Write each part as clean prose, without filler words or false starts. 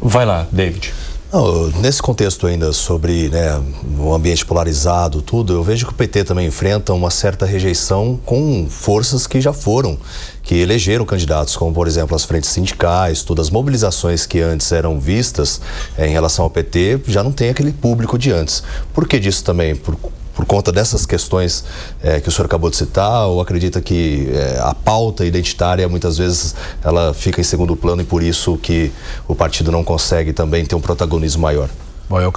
Vai lá, David. Não, nesse contexto ainda sobre o ambiente polarizado, tudo, eu vejo que o PT também enfrenta uma certa rejeição com forças que já foram, que elegeram candidatos, como por exemplo as frentes sindicais, todas as mobilizações que antes eram vistas em relação ao PT, já não tem aquele público de antes. Por que disso também? Por conta dessas questões que o senhor acabou de citar, ou acredita que a pauta identitária muitas vezes ela fica em segundo plano e por isso que o partido não consegue também ter um protagonismo maior? Bom, eu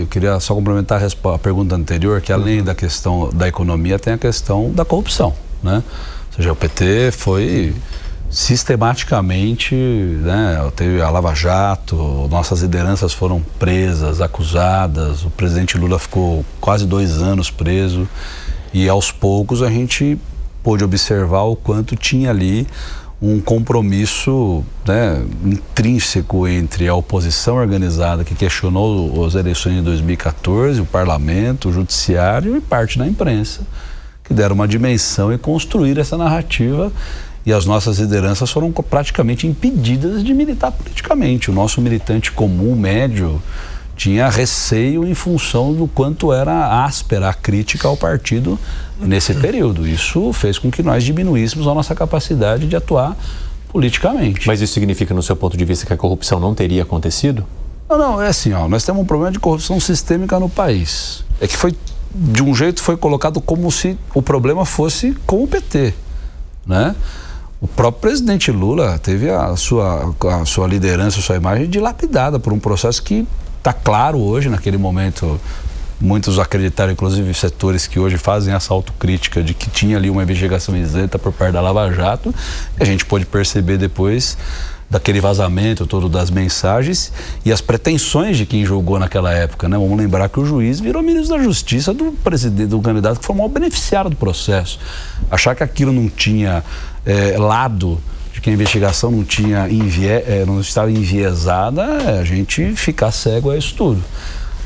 queria só complementar a pergunta anterior, que além da questão da economia, tem a questão da corrupção, né? Ou seja, o PT foi sistematicamente, teve a Lava Jato, nossas lideranças foram presas, acusadas, o presidente Lula ficou quase 2 anos preso e aos poucos a gente pôde observar o quanto tinha ali um compromisso intrínseco entre a oposição organizada que questionou as eleições de 2014, o parlamento, o judiciário e parte da imprensa, que deram uma dimensão e construíram essa narrativa. E as nossas lideranças foram praticamente impedidas de militar politicamente. O nosso militante comum, médio, tinha receio em função do quanto era áspera a crítica ao partido nesse período. Isso fez com que nós diminuíssemos a nossa capacidade de atuar politicamente. Mas isso significa, no seu ponto de vista, que a corrupção não teria acontecido? Não, é assim, nós temos um problema de corrupção sistêmica no país. É que de um jeito foi colocado como se o problema fosse com o PT, né? O próprio presidente Lula teve a sua liderança, a sua imagem dilapidada por um processo que está claro hoje, naquele momento, muitos acreditaram, inclusive setores que hoje fazem essa autocrítica de que tinha ali uma investigação isenta por parte da Lava Jato, e a gente pôde perceber depois daquele vazamento todo das mensagens e as pretensões de quem julgou naquela época, né? Vamos lembrar que o juiz virou ministro da Justiça do presidente, do candidato que foi o maior beneficiário do processo. Achar que aquilo não tinha lado, de que a investigação não estava enviesada, a gente ficar cego a isso tudo.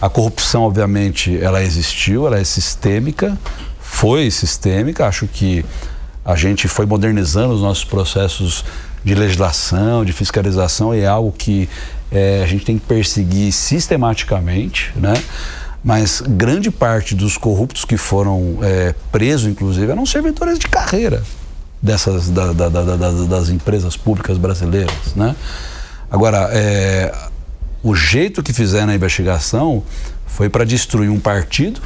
A corrupção, obviamente, ela existiu, ela é sistêmica, foi sistêmica. Acho que a gente foi modernizando os nossos processos de legislação, de fiscalização, e é algo que a gente tem que perseguir sistematicamente, né? Mas grande parte dos corruptos que foram presos, inclusive, eram servidores de carreira das empresas públicas brasileiras, né? Agora, o jeito que fizeram a investigação foi para destruir um partido,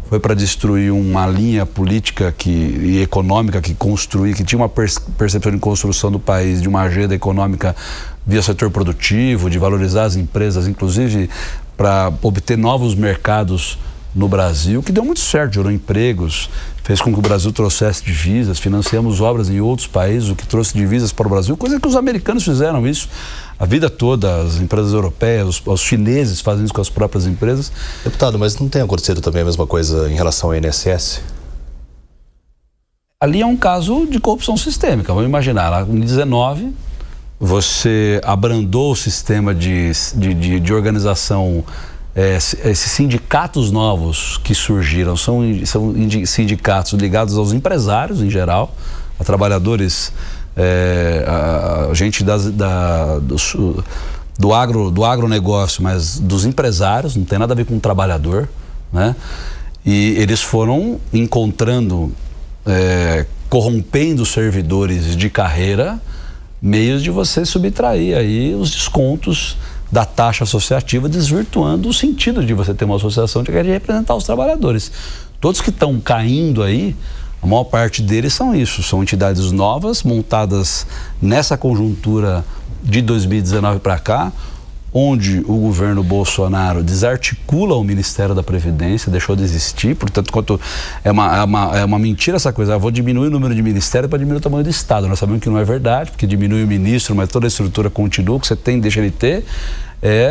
foi para destruir uma linha política e econômica que tinha uma percepção de construção do país, de uma agenda econômica via setor produtivo, de valorizar as empresas, inclusive para obter novos mercados no Brasil, que deu muito certo, gerou empregos, fez com que o Brasil trouxesse divisas, financiamos obras em outros países, o que trouxe divisas para o Brasil, coisa que os americanos fizeram isso a vida toda, as empresas europeias, os chineses fazem isso com as próprias empresas. Deputado, mas não tem acontecido também a mesma coisa em relação ao INSS? Ali é um caso de corrupção sistêmica. Vamos imaginar, lá em 2019, você abrandou o sistema de organização. Esses sindicatos novos que surgiram são sindicatos ligados aos empresários em geral, a trabalhadores, a gente do agronegócio, mas dos empresários, não tem nada a ver com o trabalhador, né? E eles foram encontrando, corrompendo servidores de carreira, meios de você subtrair aí os descontos da taxa associativa, desvirtuando o sentido de você ter uma associação que quer representar os trabalhadores. Todos que estão caindo aí, a maior parte deles são isso, são entidades novas, montadas nessa conjuntura de 2019 para cá, onde o governo Bolsonaro desarticula o Ministério da Previdência, deixou de existir, portanto, quanto é uma mentira essa coisa, vou diminuir o número de ministérios para diminuir o tamanho do Estado. Nós sabemos que não é verdade, porque diminui o ministro, mas toda a estrutura continua, o que você tem, deixa ele ter,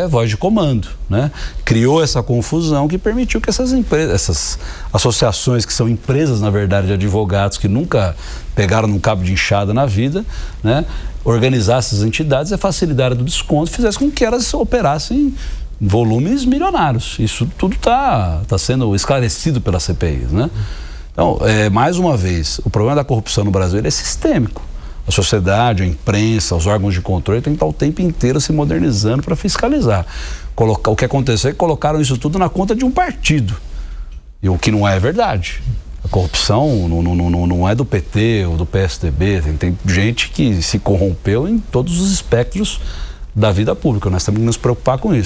voz de comando, né? Criou essa confusão que permitiu que essas empresas, essas associações que são empresas, na verdade, de advogados que nunca pegaram num cabo de enxada na vida, né? Organizassem as entidades, a facilidade do desconto fizesse com que elas operassem em volumes milionários. Isso tudo está sendo esclarecido pelas CPIs, né? Então, mais uma vez, o problema da corrupção no Brasil ele é sistêmico. A sociedade, a imprensa, os órgãos de controle tem que estar o tempo inteiro se modernizando para fiscalizar. O que aconteceu é que colocaram isso tudo na conta de um partido. E o que não é verdade. A corrupção não é do PT ou do PSDB. Tem gente que se corrompeu em todos os espectros da vida pública. Nós temos que nos preocupar com isso.